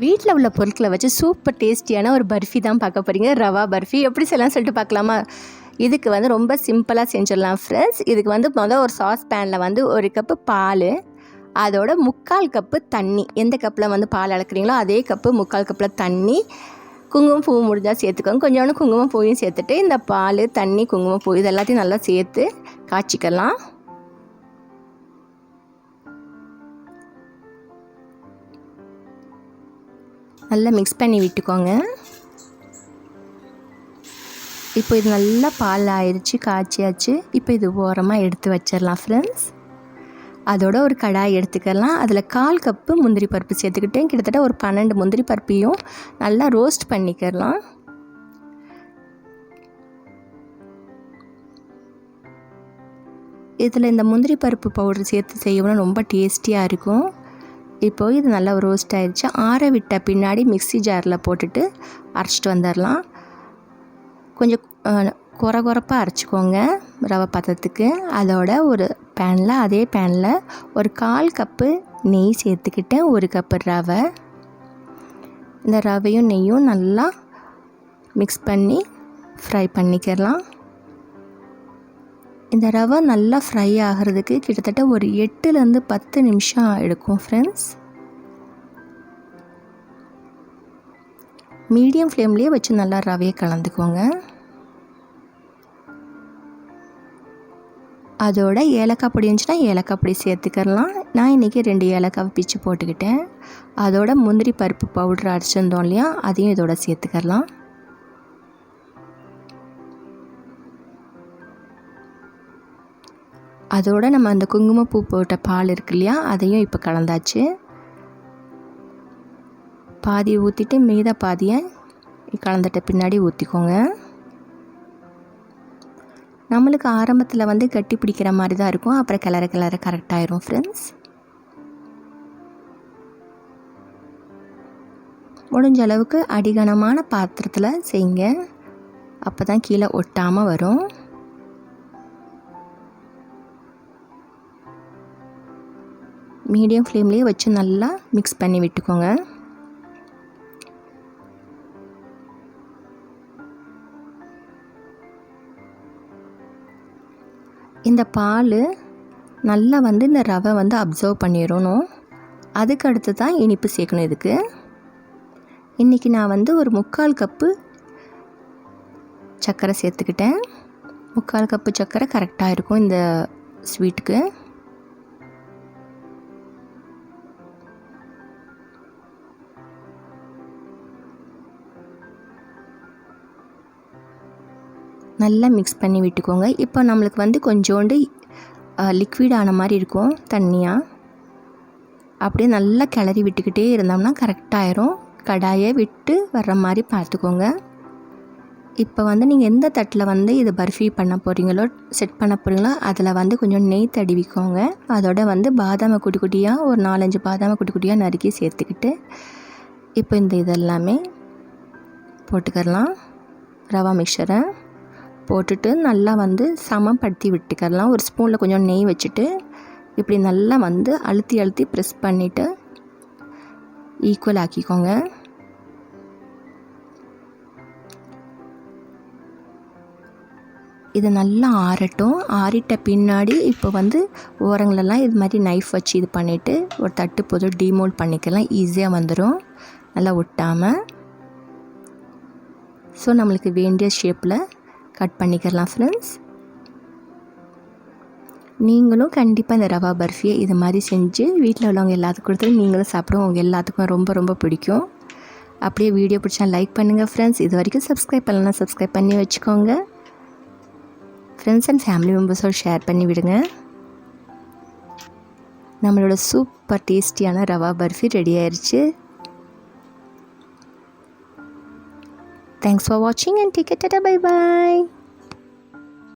வீட்டில் உள்ள பொருட்களை வச்சு சூப்பர் டேஸ்டியான ஒரு பர்ஃபி தான் பார்க்க போகிறீங்க. ரவா பர்ஃபி எப்படி செய்யலாம் சொல்லிட்டு பார்க்கலாமா? இதுக்கு வந்து ரொம்ப சிம்பிளாக செஞ்சிடலாம் ஃப்ரெண்ட்ஸ். இதுக்கு வந்து ஒரு சாஸ் பேனில் வந்து 1 கப்பு பால், அதோட 3/4 கப்பு தண்ணி. எந்த கப்பில் வந்து பால் அளக்குறீங்களோ அதே கப்பு 3/4 கப்பில் தண்ணி, குங்குமம் பூ முடிஞ்சால் சேர்த்துக்கோங்க. கொஞ்சோண்டு குங்குமம் பூவையும் சேர்த்துட்டு இந்த பால், தண்ணி, குங்குமம் பூ இது எல்லாத்தையும் நல்லா சேர்த்து காய்ச்சிக்கலாம். நல்லா மிக்ஸ் பண்ணி விட்டுக்கோங்க. இப்போ இது நல்லா பால் ஆயிடுச்சு, காய்ச்சியாச்சு. இப்போ இது ஓரமாக எடுத்து வச்சிடலாம் ஃப்ரெண்ட்ஸ். அதோட ஒரு கடாய் எடுத்துக்கலாம். அதில் 1/4 கப்பு முந்திரி பருப்பு சேர்த்துக்கிட்டேன். கிட்டத்தட்ட ஒரு 12 முந்திரி பருப்பையும் நல்லா ரோஸ்ட் பண்ணிக்கலாம். இதில் இந்த முந்திரி பருப்பு பவுடர் சேர்த்து செய்யணும், ரொம்ப டேஸ்டியாக இருக்கும். இப்போது இது நல்லா ரோஸ்ட் ஆகிடுச்சு. ஆற விட்ட பின்னாடி மிக்ஸி ஜாரில் போட்டுட்டு அரைச்சிட்டு வந்துடலாம். கொஞ்சம் கொரப்பாக அரைச்சிக்கோங்க ரவை பாத்திரத்துக்கு. அதோட ஒரு பேனில், அதே பேனில் ஒரு 1/4 கப்பு நெய் சேர்த்துக்கிட்டேன். 1 கப்பு ரவை. இந்த ரவையும் நெய்யும் நல்லா மிக்ஸ் பண்ணி ஃப்ரை பண்ணிக்கலாம். இந்த ரவை நல்லா ஃப்ரை ஆகிறதுக்கு கிட்டத்தட்ட ஒரு 8லேருந்து 10 நிமிஷம் எடுக்கும் ஃப்ரெண்ட்ஸ். மீடியம் ஃப்ளேம்லேயே வச்சு நல்லா ரவையை கலந்துக்கோங்க. அதோட ஏலக்காய் பொடி இருந்துச்சுன்னா ஏலக்காய் பொடி சேர்த்துக்கலாம். நான் இன்றைக்கி 2 ஏலக்காய் பிச்சு போட்டுக்கிட்டேன். அதோட முந்திரி பருப்பு பவுடர் அரைச்சிருந்தோம் இல்லையா, அதையும் இதோட சேர்த்துக்கலாம். அதோடு நம்ம அந்த குங்குமப்பூ போட்ட பால் இருக்கு இல்லையா, அதையும் இப்போ கலந்தாச்சு. பாதியை ஊற்றிட்டு மீத பாதியை கலந்துட்ட பின்னாடி ஊற்றிக்கோங்க. நம்மளுக்கு ஆரம்பத்தில் வந்து கட்டி பிடிக்கிற மாதிரி தான் இருக்கும், அப்புறம் கிளற கரெக்டாயிரும் ஃப்ரெண்ட்ஸ். முடிஞ்ச அளவுக்கு அடிகனமான பாத்திரத்தில் செய்யுங்க, அப்போ தான் கீழே ஒட்டாமல் வரும். மீடியம் ஃப்ளேம்லேயே வச்சு நல்லா மிக்ஸ் பண்ணி விட்டுக்கோங்க. இந்த பால் நல்லா வந்து இந்த ரவை வந்து அப்சர்வ் பண்ணிடணும். அதுக்கு அடுத்து தான் இனிப்பு சேர்க்கணும். இதுக்கு இன்றைக்கி நான் வந்து ஒரு 3/4 கப்பு சர்க்கரை சேர்த்துக்கிட்டேன். 3/4 கப்பு சர்க்கரை கரெக்டாக இருக்கும் இந்த ஸ்வீட்டுக்கு. நல்லா மிக்ஸ் பண்ணி விட்டுக்கோங்க. இப்போ நம்மளுக்கு வந்து கொஞ்சோண்டு லிக்விட் ஆன மாதிரி இருக்கும், தண்ணியாக. அப்படியே நல்லா கிளறி விட்டுக்கிட்டே இருந்தோம்னா கரெக்டாயிரும். கடாயை விட்டு வர்ற மாதிரி பார்த்துக்கோங்க. இப்போ வந்து நீங்கள் எந்த தட்டில் வந்து இது பர்ஃபி பண்ண போகிறீங்களோ, செட் பண்ண போகிறீங்களோ, அதில் வந்து கொஞ்சம் நெய் தடவிக்கோங்க. அதோட வந்து பாதாமை குட்டி குட்டியாக ஒரு 4-5 பாதாமை குட்டி குட்டியாக நறுக்கி சேர்த்துக்கிட்டு இப்போ இந்த இதெல்லாமே போட்டுக்கலாம். ரவா மிக்சரை போட்டுட்டு நல்லா வந்து சமப்படுத்தி விட்டுக்கலாம். ஒரு ஸ்பூனில் கொஞ்சம் நெய் வச்சுட்டு இப்படி நல்லா வந்து அழுத்தி ப்ரெஸ் பண்ணிவிட்டு ஈக்குவல் ஆக்கிக்கோங்க. இது நல்லா ஆறட்டும். ஆறிட்ட பின்னாடி இப்போ வந்து ஓரங்களெல்லாம் இது மாதிரி நைஃப் வச்சு இது பண்ணிவிட்டு ஒரு தட்டு போது டீமோல்ட் பண்ணிக்கலாம். ஈஸியாக வந்துடும், நல்லா ஒட்டாமல். ஸோ நம்மளுக்கு வேண்டிய ஷேப்பில் கட் பண்ணிக்கலாம் ஃப்ரெண்ட்ஸ். நீங்களும் கண்டிப்பாக இந்த ரவா பர்ஃபியை இது மாதிரி செஞ்சு வீட்டில் உள்ளவங்க எல்லாத்துக்கும் கொடுத்து நீங்களும் சாப்பிடுவோம். உங்கள் எல்லாத்துக்கும் ரொம்ப ரொம்ப பிடிக்கும். அப்படியே வீடியோ பிடிச்சா லைக் பண்ணுங்கள் ஃப்ரெண்ட்ஸ். இது வரைக்கும் சப்ஸ்கிரைப் பண்ணலன்னா சப்ஸ்கிரைப் பண்ணி வச்சுக்கோங்க. ஃப்ரெண்ட்ஸ் அண்ட் ஃபேமிலி மெம்பர்ஸோடு ஷேர் பண்ணி விடுங்க. நம்மளோட சூப்பர் டேஸ்டியான ரவா பர்ஃபி ரெடி ஆயிடுச்சு. Thanks for watching and take it. Bye bye.